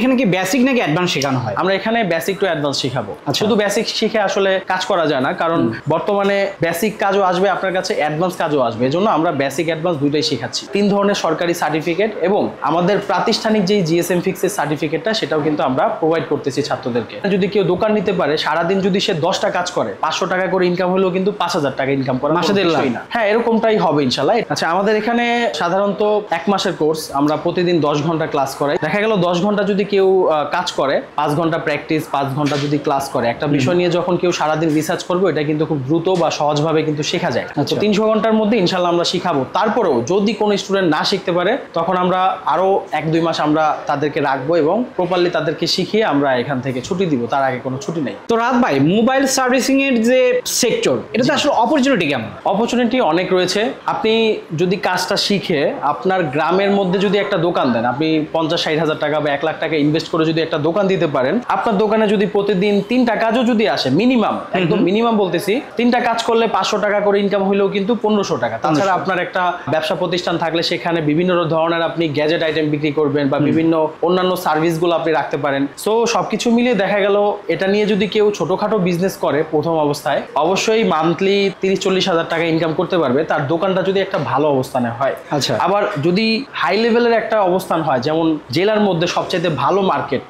এখানে কি বেসিক নাকি অ্যাডভান্স শেখানো হয়? আমরা এখানে বেসিক টু অ্যাডভান্স শেখাবো। শুধু বেসিক শিখে আসলে কাজ করা যায় না, কারণ বর্তমানে বেসিক কাজও আসবে আপনার কাছে, অ্যাডভান্স কাজও আসবে। এজন্য আমরা বেসিক অ্যাডভান্স দুইটাই শেখাচ্ছি। 3 ধরনের সরকারি সার্টিফিকেট এবং আমাদের প্রাতিষ্ঠানিক যেই জিএসএম ফিক্সের সার্টিফিকেটটা সেটাও কিন্তু আমরা প্রোভাইড করতেছি ছাত্রদেরকে। যদি কেউ দোকান নিতে পারে, সারাদিন যদি সে 10টা কাজ করে, 500 টাকা করে ইনকাম হলেও কিন্তু 5000 টাকা ইনকাম করে মাসে 1.5 লাখ। হ্যাঁ, এরকমটাই হবে ইনশাল্লাহ। আচ্ছা, আমাদের এখানে সাধারণত 1 মাসের কোর্স, আমরা প্রতিদিন 10 ঘন্টা ক্লাস করাই। দেখা গেল 10 ঘন্টা যদি কেউ কাজ করে, 5 ঘন্টা প্র্যাকটিস, 5 ঘন্টা যদি ক্লাস করে, একটা বিষয় নিয়ে যখন কেউ সারাদিন রিসার্চ করবে, এটা কিন্তু খুব দ্রুত বা সহজভাবে কিন্তু শেখা যায়। তো 300 ঘন্টার মধ্যে ইনশাল্লাহ আমরা শিখাবো। তারপরেও যদি কোনো স্টুডেন্ট না শিখতে পারে, তখন আমরা আরো 1-2 মাস আমরা তাদেরকে রাখবো এবং প্রপারলি তাদেরকে শিখিয়ে আমরা এখান থেকে ছুটি দিব। তার আগে কোনো ছুটি নেই। তো রাত ভাই, মোবাইল সার্ভিসিং এর যে সেক্টর, এটা তো আসলে অপরচুনিটি কেমন? অপরচুনিটি অনেক রয়েছে। আপনি যদি কাজটা শিখে আপনার গ্রামের মধ্যে যদি একটা দোকান দেন, আপনি 50-60 হাজার টাকা বা 1 লাখ টাকা ইনভেস্ট করে যদি একটা দোকান দিতে পারেন, আপনার দোকানে যদি প্রতিদিন 3টা কাজও যদি আসে, মিনিমাম, একদম মিনিমাম বলতেছি, 3টা কাজ করলে 500 টাকা করে ইনকাম হলেও কিন্তু 1500 টাকা। তাছাড়া আপনার একটা ব্যবসা প্রতিষ্ঠান থাকলে সেখানে বিভিন্ন ধরনের আপনি গ্যাজেট আইটেম বিক্রি করবেন বা বিভিন্ন অন্যান্য সার্ভিসগুলো আপনি রাখতে পারেন। সো সবকিছু মিলিয়ে দেখা গেল এটা নিয়ে যদি কেউ ছোটখাটো বিজনেস করে প্রথম অবস্থায়, অবশ্যই মান্থলি 30-40 হাজার টাকা ইনকাম করতে পারবে, তার দোকানটা যদি একটা ভালো অবস্থানে হয়। আচ্ছা, আবার যদি হাই লেভেলের একটা অবস্থান হয়, যেমন জেলার মধ্যে সবচেয়ে ভালো মার্কেট,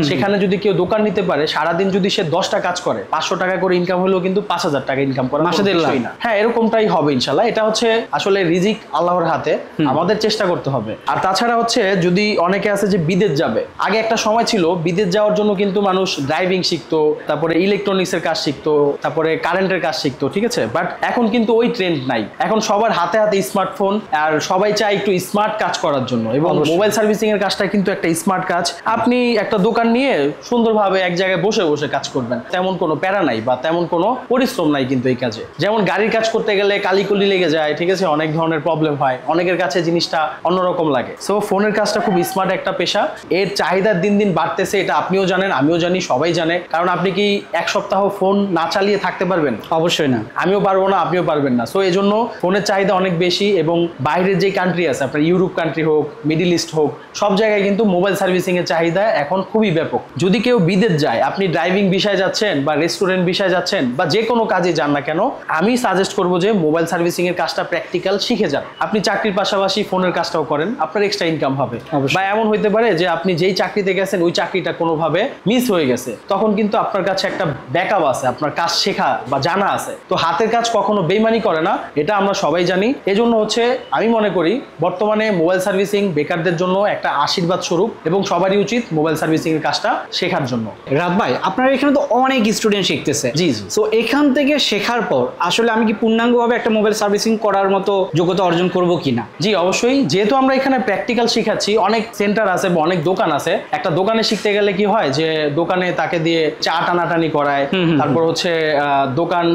সেখানে যদি কেউ দোকান নিতে পারে, সারাদিন যদি সে 10টা কাজ করে, 500 টাকা করে ইনকাম হলেও কিন্তু 5000 টাকা ইনকাম করে মাসে 1.5 লাখ। হ্যাঁ, এরকমটাই হবে ইনশাল্লাহ। এটা হচ্ছে আসলে রিজিক আল্লাহর হাতে, আমাদের চেষ্টা করতে হবে। আর তাছাড়া হচ্ছে যদি অনেকে আছে যে বিদেশ যাবে, আগে একটা সময় ছিল বিদেশ যাওয়ার জন্য কিন্তু মানুষ ড্রাইভিং শিখতো, তারপরে ইলেকট্রনিক্সের কাজ শিখতো, তারপরে কারেন্টের কাজ শিখতো, ঠিক আছে। বাট এখন কিন্তু ওই ট্রেন্ড নাই। এখন সবার হাতে হাতে স্মার্টফোন, আর সবাই চায় একটু স্মার্ট কাজ করার জন্য। এবং মোবাইল সার্ভিসিং এর কাজটা কিন্তু একটা স্মার্ট কাজ। আপনি একটা দোকান নিয়ে সুন্দরভাবে এক জায়গায় বসে বসে কাজ করবেন, তেমন কোনো প্যারা নাই বা তেমন কোনো পরিশ্রম নাই কিন্তু এই কাজে। যেমন গাড়ির কাজ করতে গেলে কালিকুলি লেগে যায়, ঠিক আছে, অনেক ধরনের প্রবলেম হয়, অনেকের কাছে জিনিসটা অন্যরকম লাগে। সো ফোনের কাজটা খুব স্মার্ট একটা পেশা। এর চাহিদা দিন দিন বাড়তেছে, এটা আপনিও জানেন, আমিও জানি, সবাই জানে। কারণ আপনি কি 1 সপ্তাহ ফোন না চালিয়ে থাকতে পারবেন? অবশ্যই না। আমিও পারবো না, আপনিও পারবেন না। সো এই জন্য ফোনের চাহিদা অনেক বেশি। এবং বাইরের যে কান্ট্রি আছে, আপনার ইউরোপ কান্ট্রি হোক, মিডিল ইস্ট হোক, সব জায়গায় কিন্তু মোবাইল সার্ভিসিং এর চাহিদা এখন খুবই ব্যাপক। যদি কেউ বিদেশ যায়, আপনি ড্রাইভিং বিষয়ে যাচ্ছেন বা রেস্টুরেন্ট বিষয়ে যাচ্ছেন বা যে কোনো কাজে যান না কেন, আমি সাজেস্ট করবো যে মোবাইল সার্ভিসিং এর কাজটা প্র্যাকটিক্যাল শিখে যান। আপনি চাকরির পাশাপাশি ফোনের কাজটাও করেন, আপনার এক্সট্রা ইনকাম হবে। বা এমন হইতে পারে যে আপনি যেই চাকরিতে গেছেন ওই চাকরিটা কোনোভাবে মিস হয়ে গেছে, তখন কিন্তু আপনার কাছে একটা ব্যাকআপ আছে, আপনার কাজ শেখা বা জানা আছে। তো হাতের কাজ কখনো বেইমানি করে না, এটা আমরা সবাই জানি। এজন্য হচ্ছে আমি মনে করি বর্তমানে মোবাইল সার্ভিসিং বেকারদের জন্য একটা আশীর্বাদ স্বরূপ এবং সবারই উচিত মোবাইল সার্ভিসিং এর কাজটা শেখার জন্য। রাত ভাই, আপনার এখানে তো অনেক স্টুডেন্ট শিখতেছে। জি জি। সো এখান থেকে শেখার পর আসলে আমি কি পূর্ণাঙ্গভাবে একটা মোবাইল সার্ভিসিং করার মতো যোগ্যতা অর্জন করব কিনা? জি অবশ্যই। যেহেতু আমরা এখানে প্র্যাকটিক্যাল শিখাচ্ছি, অনেক সেন্টার আছে বা অনেক দোকান আছে। একটা দোকানে শিখতে গেলে কি হয় যে দোকানে তাকে দিয়ে চা টানাটানি করায়, তারপর হচ্ছে দোকান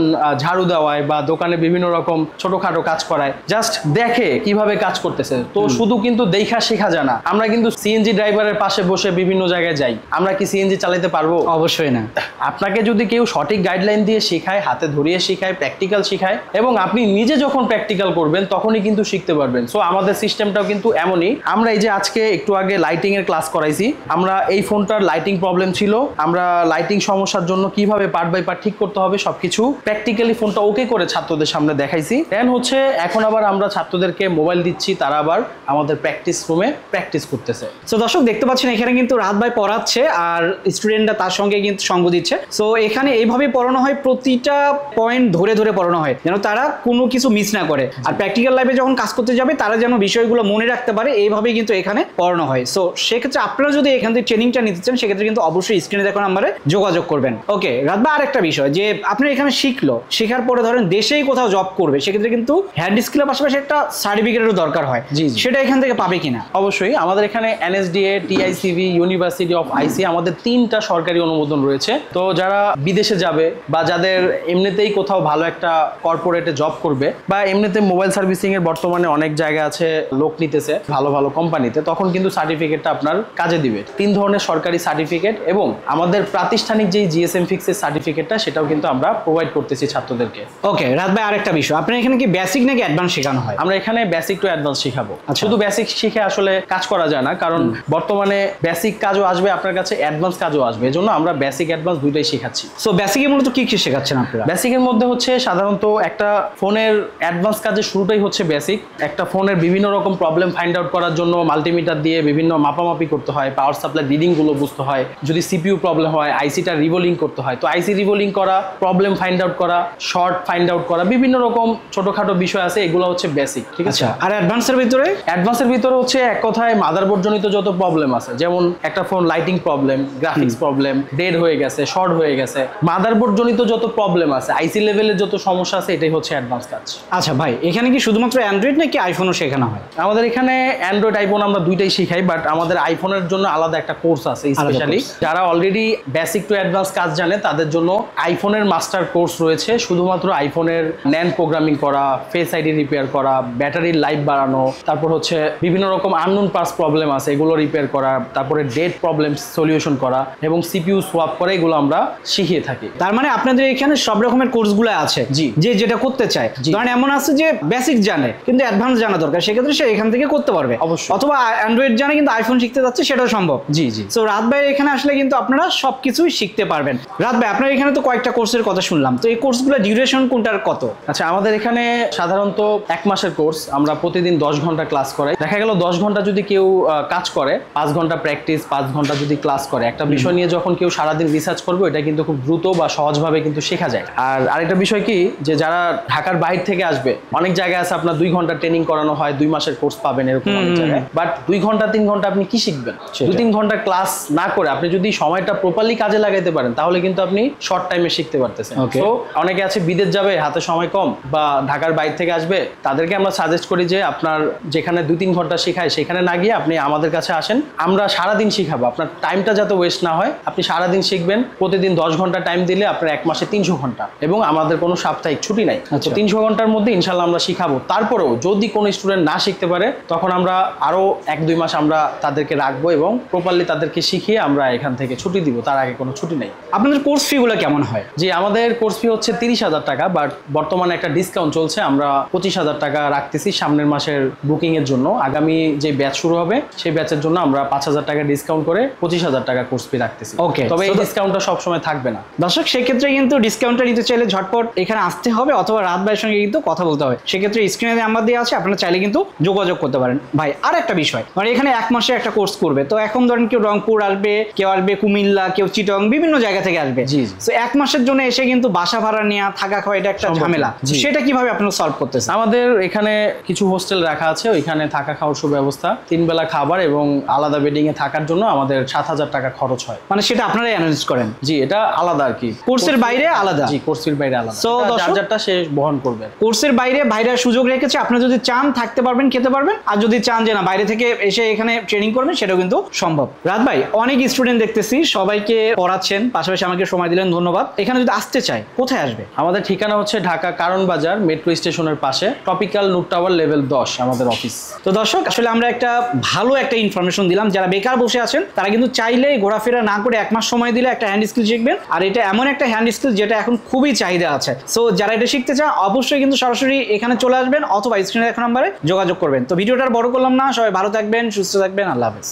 ঝাড়ু দেওয়ায় বা দোকানে বিভিন্ন রকম ছোটখাটো কাজ করায়, জাস্ট দেখে কিভাবে কাজ করতেছে। তো শুধু কিন্তু দেখা শেখা যায় না। আমরা কিন্তু সিএনজি ড্রাইভারের পাশে বসে বিভিন্ন জায়গায় যাই, আমরা কি সিএনজি চালাতে পারবো? অবশ্যই না। আপনাকে যদি কেউ সঠিক গাইডলাইন দিয়ে শেখায়, হাতে ধরিয়ে শেখায়, প্র্যাকটিক্যাল শেখায়, এবং আপনি নিজে যখন প্র্যাকটিক্যাল করবেন তখনই কিন্তু শিখতে পারবেন। সো আমাদের সিস্টেমটাও কিন্তু এমনই। আমরা এই যে আজকে একটু আগে লাইটিং এর ক্লাস করাইছি, আমরা এই ফোনটার লাইটিং প্রবলেম ছিল, আমরা লাইটিং সমস্যার জন্য কিভাবে পার্ট বাই পার্ট ঠিক করতে হবে সবকিছু প্র্যাকটিক্যালি ফোনটা ওকে করে ছাত্রদের সামনে দেখাইছি। দেন হচ্ছে এখন আবার আমরা ছাত্রদেরকে মোবাইল দিচ্ছি, তারা আবার আমাদের প্র্যাকটিস রুমে প্র্যাকটিস করতেছে। সো দর্শক দেখতে পাচ্ছেন এখানে কিন্তু রাত ভাই পড়াচ্ছে আর স্টুডেন্টরা তার সঙ্গে কিন্তু সঙ্গ দিচ্ছে। সো এখানে এইভাবে পড়ানো হয়, প্রতিটা পয়েন্ট ধরে ধরে পড়ানো হয় যেন তারা কোনো কিছু মিস না করে। আর প্র্যাকটিক্যাল লাইফে যখন কাজ করতে যাবে তারা যেন বিষয়গুলো মনে রাখতে পারে, এইভাবেই কিন্তু এখানে পড়ানো হয়। সো সেক্ষেত্রে আপনারা যদি এখান থেকে ট্রেনিংটা নিতে চান, সেক্ষেত্রে কিন্তু অবশ্যই স্ক্রিনে দেখুন নাম্বারে যোগাযোগ করবেন। ওকে রাত ভাই, আরেকটা বিষয় যে আপনি এখানে শিখলো, শেখার পরে ধরেন দেশেই কোথাও জব করবে, সেক্ষেত্রে কিন্তু হ্যান্ড স্কিলের পাশাপাশি একটা সার্টিফিকেটেরও দরকার হয়। জি, সেটা এখান থেকে পাবে কিনা? অবশ্যই। আমাদের এখানে এনএসডিএ, টিআইসিবি, ইউনিভার্সিটি অফ আইসি, আমাদের 3টা সরকারি অনুমোদন রয়েছে। তো যারা বিদেশে যাবে বা যাদের এমনিতেই কোথাও ভালো একটা কর্পোরেটে জব করবে বা এমনিতে মোবাইল সার্ভিসিং এর বর্তমানে অনেক জায়গা আছে লোক নিতেছে ভালো ভালো কোম্পানিতে, তখন কিন্তু সার্টিফিকেটটা আপনার কাজে দিবে। 3 ধরনের সরকারি সার্টিফিকেট এবং আমাদের প্রাতিষ্ঠানিক যেই জিএসএম ফিক্সের সার্টিফিকেটটা সেটাও কিন্তু আমরা প্রোভাইড করতেছি ছাত্রদেরকে। ওকে রাত ভাই, আরেকটা বিষয়, আপনার এখানে কি বেসিক নাকি অ্যাডভান্স শেখানো হয়? আমরা এখানে বেসিক টু অ্যাডভান্স শিখাবো। শুধু বেসিক শিখে আসলে কাজ করা যায় না, কারণ বর্তমানে বেসিক কাজও আসবে আপনার কাছে, অ্যাডভান্স কাজও আসবে, এজন্য আমরা বেসিক অ্যাডভান্স দুইটাই শেখাচ্ছি। সো বেসিকে মূলত কি কি শেখাচ্ছেন আপনারা? বেসিকের মধ্যে হচ্ছে সাধারণত একটা ফোনের অ্যাডভান্স কাজের শুরুটাই হচ্ছে বেসিক। একটা ফোনের বিভিন্ন রকম প্রবলেম ফাইন্ড আউট করার জন্য মাল্টিমিটার দিয়ে বিভিন্ন মাপামাপি করতে হয়, পাওয়ার সাপ্লাই রিডিংগুলো বুঝতে হয়, যদি সিপিইউ প্রবলেম হয় আইসিটা রিভোলিং করতে হয়, তো আইসি রিভোলিং করা, প্রবলেম ফাইন্ড আউট করা, শর্ট ফাইন্ড আউট করা, বিভিন্ন রকম ছোটখাটো বিষয় আছে, এগুলো হচ্ছে বেসিক। ঠিক আছে। আর অ্যাডভান্সের ভিতরে? অ্যাডভান্সের ভিতরে হচ্ছে এক কথায় মাদারবোর্ড জনিত যত প্রবলেম আছে, যেমন একটা phone lighting problem, graphics problem, dead হয়ে গেছে, শর্ট হয়ে গেছে, মাদারবোর্ড জনিত যত প্রবলেম আছে, আইসি লেভেলের যত সমস্যা আছে, এটাই হচ্ছে অ্যাডভান্স কাজ। আচ্ছা ভাই, এখানে কি শুধুমাত্র অ্যান্ড্রয়েড নাকি আইফোনও শেখানো হয়? আমাদের এখানে অ্যান্ড্রয়েড আইফোন আমরা দুইটাই শিখাই, বাট আমাদের আইফোনের জন্য আলাদা একটা কোর্স আছে স্পেশালি। যারা অলরেডি বেসিক টু অ্যাডভান্স কাজ জানে তাদের জন্য আইফোনের মাস্টার কোর্স রয়েছে, শুধুমাত্র আইফোনের ন্যান্ড প্রোগ্রামিং করা, ফেস আইডি রিপেয়ার করা, ব্যাটারির লাইফ বাড়ানো, তারপর হচ্ছে বিভিন্ন রকম আননোন পাস প্রবলেম আছে এগুলো রিপেয়ার করা, তারপরে ডেট প্রবলেম সলিউশন করা এবং সিপিইউ সোয়াপ করা, এগুলো আমরা শিখিয়ে থাকি। তার মানে আপনাদের এখানে সব রকমের কোর্সগুলো আছে। জি। যে যেটা করতে চায়, ধরেন এমন আছে যে বেসিক জানে কিন্তু অ্যাডভান্স জানা দরকার, সেক্ষেত্রে সে এখান থেকে করতে পারবে অবশ্যই। অথবা অ্যান্ড্রয়েড জানে কিন্তু আইফোন শিখতে যাচ্ছে, সেটাও সম্ভব। জি জি। সো রাত ভাই এখানে আসলে কিন্তু আপনারা সবকিছুই শিখতে পারবেন। রাত ভাই, আপনার এখানে তো কয়েকটা কোর্সের কথা শুনলাম, তো এই কোর্সগুলো ডিউরেশন কোনটার কত? আচ্ছা, আমাদের এখানে সাধারণত 1 মাসের কোর্স, আমরা প্রতিদিন 10 ঘন্টা ক্লাস করাই। দেখা গেল 10 ঘন্টা যদি কেউ কাজ করে, 5 ঘন্টা প্র্যাকটিস, 5 ঘন্টা যদি ক্লাস করে, একটা বিষয় নিয়ে যখন কেউ সারাদিন রিসার্চ করবে, এটা কিন্তু খুব দ্রুত বা সহজভাবে কিন্তু শেখা যায়। আর আরেকটা বিষয় কি, যে যারা ঢাকার বাইরে থেকে আসবে, অনেক জায়গায় আছে আপনার 2 ঘন্টা ট্রেনিং করানো হয়, 2 মাসের কোর্স পাবেন এরকম অনেক জায়গায়, বাট 2 ঘন্টা 3 ঘন্টা আপনি কি শিখবেন? 2-3 ঘন্টা ক্লাস না করে আপনি যদি সময়টা প্রপারলি কাজে লাগাইতে পারেন, তাহলে কিন্তু আপনি শর্ট টাইমে শিখতে পারতেছেন। তো অনেকে আছে বিদেশ যাবে, হাতে সময় কম, বা ঢাকার বাইরে থেকে আসবে, তাদেরকে আমরা সাজেস্ট করি যে আপনার যেখানে 2-3 ঘন্টা শেখায় সেখানে না গিয়ে আপনি আমাদের কাছে আসেন, আমরা সারাদিন শিখাবো, আপনার টাইমটা যাতে ওয়েস্ট না হয়, আপনি সারাদিন শিখবেন। প্রতিদিন 10 ঘন্টা টাইম দিলে আপনার 1 মাসে 300 ঘন্টা, এবং আমাদের কোনো সাপ্তাহিক ছুটি নাই। তো 300 ঘন্টার মধ্যে ইনশাল্লাহ আমরা শিখাবো। তারপরেও যদি কোনো স্টুডেন্ট না শিখতে পারে, তখন আমরা আরো 1-2 মাস আমরা তাদেরকে রাখবো এবং প্রপারলি তাদেরকে শিখিয়ে আমরা এখান থেকে ছুটি দিব, তার আগে কোনো ছুটি নেই। আপনাদের কোর্স ফি গুলো কেমন হয়? জি, আমাদের কোর্স ফি হচ্ছে 30,000 টাকা, বাট বর্তমানে একটা ডিসকাউন্ট চলছে, আমরা 25,000 টাকা রাখতেছি সামনের মাসের বুকিং এর জন্য। আগামী যে ব্যাচ শুরু হবে সেই ব্যাচের জন্য আমরা 5,000 টাকা ডিসকাউন্ট করে 25,000 টাকা কোর্স ফি রাখতেছি। ওকে, তবে এই ডিসকাউন্টটা সবসময় থাকবে না। দর্শক, সেক্ষেত্রে কিন্তু ডিসকাউন্টটা নিতে চাইলে ঝটপট এখানে আসতে হবে অথবা রাত ভাইয়ের সঙ্গে কিন্তু কথা বলতে হবে। সেক্ষেত্রে স্ক্রিনে নাম্বার দেওয়া আছে, আপনারা চাইলে কিন্তু যোগাযোগ করতে পারেন। ভাই, আর একটা বিষয়, মানে এখানে 1 মাসে একটা কোর্স করবে, তো এখন ধরেন কেউ রংপুর আসবে, কেউ আসবে কুমিল্লা, কেউ চিটং, বিভিন্ন জায়গা থেকে আসবে। জি। তো 1 মাসের জন্য এসে কিন্তু বাসা ভাড়া নেওয়া, থাকা খাওয়া, এটা একটা ঝামেলা। সেটা কিভাবে আপনারা সলভ করতেছেন? আমাদের এখানে কিছু হোস্টেল রাখা আছে, ওইখানে থাকা খাওয়ার সুব্যবস্থা, 3 বেলা খাবার এবং আলাদা বেডিং এ থাকার জন্য আমাদের 7,000 টাকা খরচ হয়। মানে সেটা আপনারাই অ্যারেঞ্জ করেন? জি, এটা আলাদা আর কি, কোর্সের বাইরে আলাদা। জি, কোর্সের বাইরে আলাদা। সো যারটা সে বহন করবে। কোর্সের বাইরে ভাইরা সুযোগ রেখেছে, আপনারা যদি চান থাকতে পারবেন, খেতে পারবেন, আর যদি চান যে না বাইরে থেকে এসে এখানে ট্রেনিং করবেন, সেটাও কিন্তু সম্ভব। রাত ভাই, অনেক স্টুডেন্ট দেখতেছি, সবাইকে পড়াচ্ছেন, পাশাপাশি আমাকে সময় দিলেন, ধন্যবাদ। এখানে যদি আসতে চায় কোথায় আসবে? আমাদের ঠিকানা হচ্ছে ঢাকা কারণ বাজার মেট্রো স্টেশনের পাশে, টপিক্যাল নুট টাওয়ার লেভেল 10 আমাদের অফিস। তো দর্শক, আসলে আমরা একটা ভালো একটা ইনফরমেশন দিলাম। যারা বেকার বসে আছেন তারা কিন্তু চাইলেই ঘোরাফেরা না করে 1 মাস সময় দিলে একটা হ্যান্ড স্কিল শিখবেন, আর এটা এমন একটা হ্যান্ড স্কিল যেটা এখন খুবই চাহিদা আছে। সো যারা এটা শিখতে চান অবশ্যই কিন্তু সরাসরি এখানে চলে আসবেন অথবা স্ক্রিনে দেখা নাম্বারে যোগাযোগ করবেন। তো ভিডিওটা আর বড় করলাম না, সবাই ভালো থাকবেন, সুস্থ থাকবেন, আল্লাহ হাফেজ।